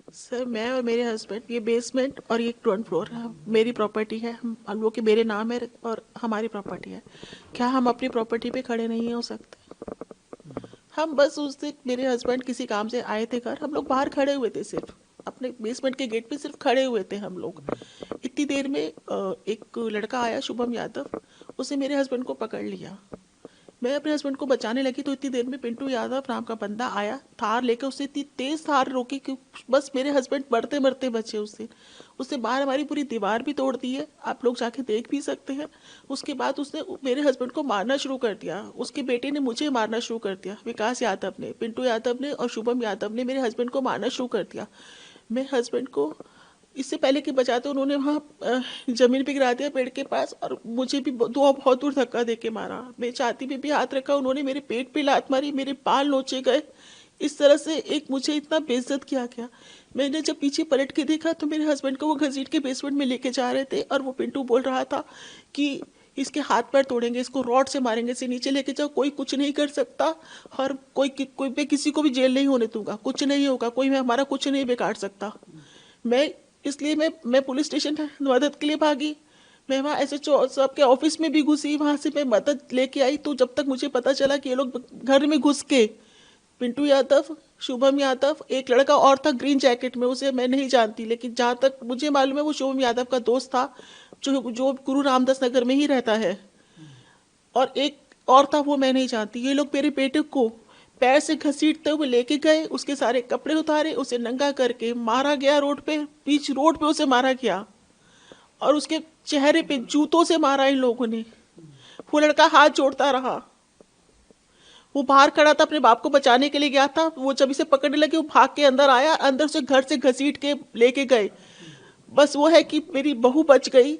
Sir मैं और मेरे हस्बैंड, ये बेसमेंट और ये ग्राउंड फ्लोर मेरी प्रॉपर्टी है, हम लोग के मेरे नाम है और हमारी प्रॉपर्टी है। क्या हम अपनी प्रॉपर्टी पे खड़े नहीं हो सकते? हम बस उस दिन मेरे हस्बैंड किसी काम से आए थे घर, हम लोग बाहर खड़े हुए थे, सिर्फ अपने बेसमेंट के गेट पे सिर्फ खड़े हुए थे हम लोग। इतनी देर में एक लड़का आया, शुभम यादव, उसने मेरे हस्बैंड को पकड़ लिया। मैं अपने हस्बैंड को बचाने लगी तो इतनी देर में पिंटू यादव नाम का बंदा आया, थार लेकर। उसने इतनी तेज थार रोकी कि बस मेरे हस्बैंड मरते मरते बचे उस दिन। उसने बाहर हमारी पूरी दीवार भी तोड़ दी है, आप लोग जाके देख भी सकते हैं। उसके बाद उसने मेरे हस्बैंड को मारना शुरू कर दिया, उसके बेटे ने मुझे मारना शुरू कर दिया, विकास यादव ने, पिंटू यादव ने और शुभम यादव ने मेरे हस्बैंड को मारना शुरू कर दिया। मेरे हस्बैंड को इससे पहले कि बचाते उन्होंने वहाँ जमीन पे गिरा दिया पेड़ के पास, और मुझे भी दो बहुत दूर धक्का दे के मारा। मेरी छाती पे भी हाथ रखा उन्होंने, मेरे पेट पे लात मारी, मेरे बाल नोचे गए। इस तरह से एक मुझे इतना बेइज्जत किया गया। मैंने जब पीछे पलट के देखा तो मेरे हस्बैंड को वो घसीट के बेसमेंट में लेके जा रहे थे, और वो पिंटू बोल रहा था कि इसके हाथ पैर तोड़ेंगे, इसको रॉड से मारेंगे, इसे नीचे लेके जाओ, कोई कुछ नहीं कर सकता, और कोई मैं किसी को भी जेल नहीं होने दूंगा, कुछ नहीं होगा, कोई मैं हमारा कुछ नहीं बिगाड़ सकता। मैं इसलिए मैं पुलिस स्टेशन मदद के लिए भागी। मैं वहाँ एसएचओ साहब के ऑफिस में भी घुसी, वहाँ से मैं मदद लेके आई। तो जब तक मुझे पता चला कि ये लोग घर में घुस के, पिंटू यादव, शुभम यादव, एक लड़का और था ग्रीन जैकेट में, उसे मैं नहीं जानती, लेकिन जहाँ तक मुझे मालूम है वो शुभम यादव का दोस्त था, जो गुरु रामदास नगर में ही रहता है। और एक और था, वो मैं नहीं जानती। ये लोग मेरे बेटे को पैर से घसीटते हुए लेके गए, उसके सारे कपड़े उतारे, उसे नंगा करके मारा गया रोड पे, बीच रोड पे उसे मारा गया, और उसके चेहरे पे जूतों से मारा इन लोगों ने। वो लड़का हाथ जोड़ता रहा। वो बाहर खड़ा था, अपने बाप को बचाने के लिए गया था। वो जब इसे पकड़ने लगे वो भाग के अंदर आया, अंदर से घर से घसीट के लेके गए। बस वो है कि मेरी बहू बच गई,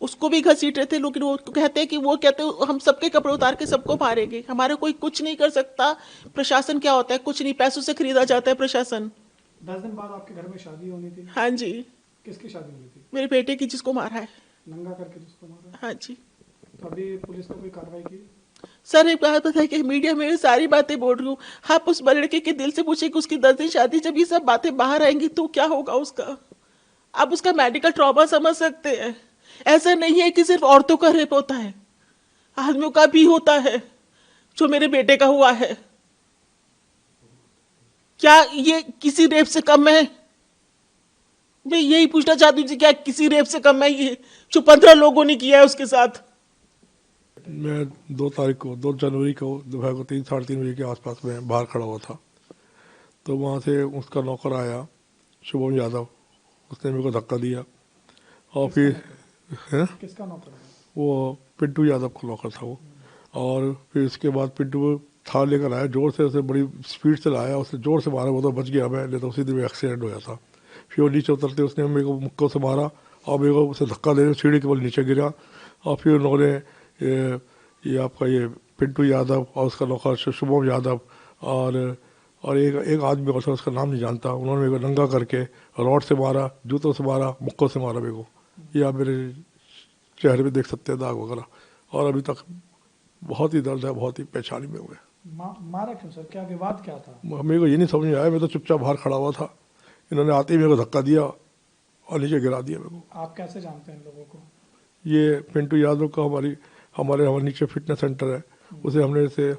उसको भी घसीट रहे थे, लेकिन वो कहते हम सबके कपड़े उतार के सबको मारेंगे, हमारा कोई कुछ नहीं कर सकता। प्रशासन क्या होता है, कुछ नहीं, पैसों से खरीदा जाता है प्रशासन। 10 दिन बाद आपके घर में शादी होनी थी। हाँ जी। किसकी शादी होनी थी? मेरे बेटे की, जिसको मारा है। नंगा करके जिसको मारा? हाँ जी। तो अभी पुलिस ने कोई कार्रवाई की? सर एक बात बताइए कि मीडिया में सारी बातें बोल रही हूँ, आप उस लड़के के दिल से पूछे कि उसकी 10 दिन शादी, जब ये सब बातें बाहर आएंगी तो क्या होगा उसका? आप उसका मेडिकल ट्रॉमा समझ सकते हैं। ऐसा नहीं है कि सिर्फ औरतों का रेप होता है, आदमियों का भी होता है, जो मेरे बेटे का हुआ है। क्या ये किसी रेप से कम है? मैं यही पूछना चाहती हूँ, क्या किसी रेप से कम है ये जो 15 लोगों ने किया है उसके साथ? मैं 2 तारीख को, 2 जनवरी को दोपहर को 3 साढ़े 3 बजे के आसपास में बाहर खड़ा हुआ था। तो वहाँ से उसका नौकर आया, शुभम यादव, उसने मेरे को धक्का दिया। और फिर किसका नौकर है? वो पिंटू यादव का नौकर था वो। और फिर उसके बाद पिंटू थार लेकर आया, जोर से उसे बड़ी स्पीड से लाया, उसने जोर से मारा, वो तो बच गया मैं, नहीं तो उसी दिन में एक्सीडेंट हो जाता। फिर वो नीचे उतरते उसने मेरे को मुक्कों से मारा, और मेरे को उसे धक्का देने सीढ़ी के बल नीचे गिरा। और फिर उन्होंने ये आपका ये पिंटू यादव और उसका नौकर शुभम यादव और एक आदमी और था, उसका नाम नहीं जानता, उन्होंने मेरे को नंगा करके रॉड से मारा, जूतों से मारा, मुक्कों से मारा मेरे को। ये आप मेरे चेहरे पे देख सकते हैं दाग वगैरह, और अभी तक बहुत ही दर्द है, बहुत ही परेशानी में हुए। मारा क्यों सर? क्या विवाद क्या था? मेरे को ये नहीं समझ में आया, मैं तो चुपचाप बाहर खड़ा हुआ था, इन्होंने आते ही मेरे को धक्का दिया और नीचे गिरा दिया मेरे को। आप कैसे जानते हैं इन लोगों को? ये पिंटू यादव का हमारे नीचे फिटनेस सेंटर है, उसे हमने से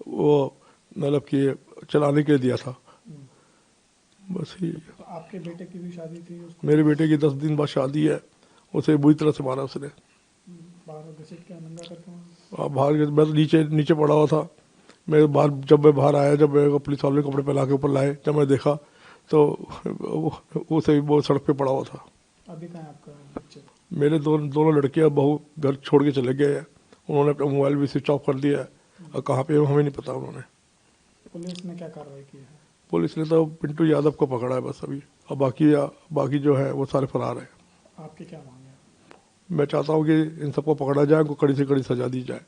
वो मतलब कि चलाने के लिए दिया था, बस ही। तो आपके बेटे की भी शादी थी, उसको मेरे बेटे की 10 दिन बाद शादी है, उसे बुरी तरह से मारा उसने। बाहर घसीट के नंगा करके मारा? बाहर मैं तो नीचे नीचे पड़ा हुआ था। जब मैं बाहर आया, जब मेरे को पुलिस वाले कपड़े पहना के ऊपर लाए, जब मैं देखा तो उसे वो सड़क पे पड़ा हुआ था। अभी कहाँ है आपका बच्चे? मेरे दोनों लड़के और बहू घर छोड़ के चले गए हैं, उन्होंने अपना मोबाइल भी स्विच ऑफ कर दिया है, और कहाँ पे है हमें नहीं पता उन्होंने। पुलिस ने क्या कार्रवाई की है? पुलिस ने तो पिंटू यादव को पकड़ा है बस अभी, और बाकी जो है वो सारे फरार हैं। आपकी क्या मांग है? मैं चाहता हूँ कि इन सबको पकड़ा जाए, उनको कड़ी से कड़ी सजा दी जाए।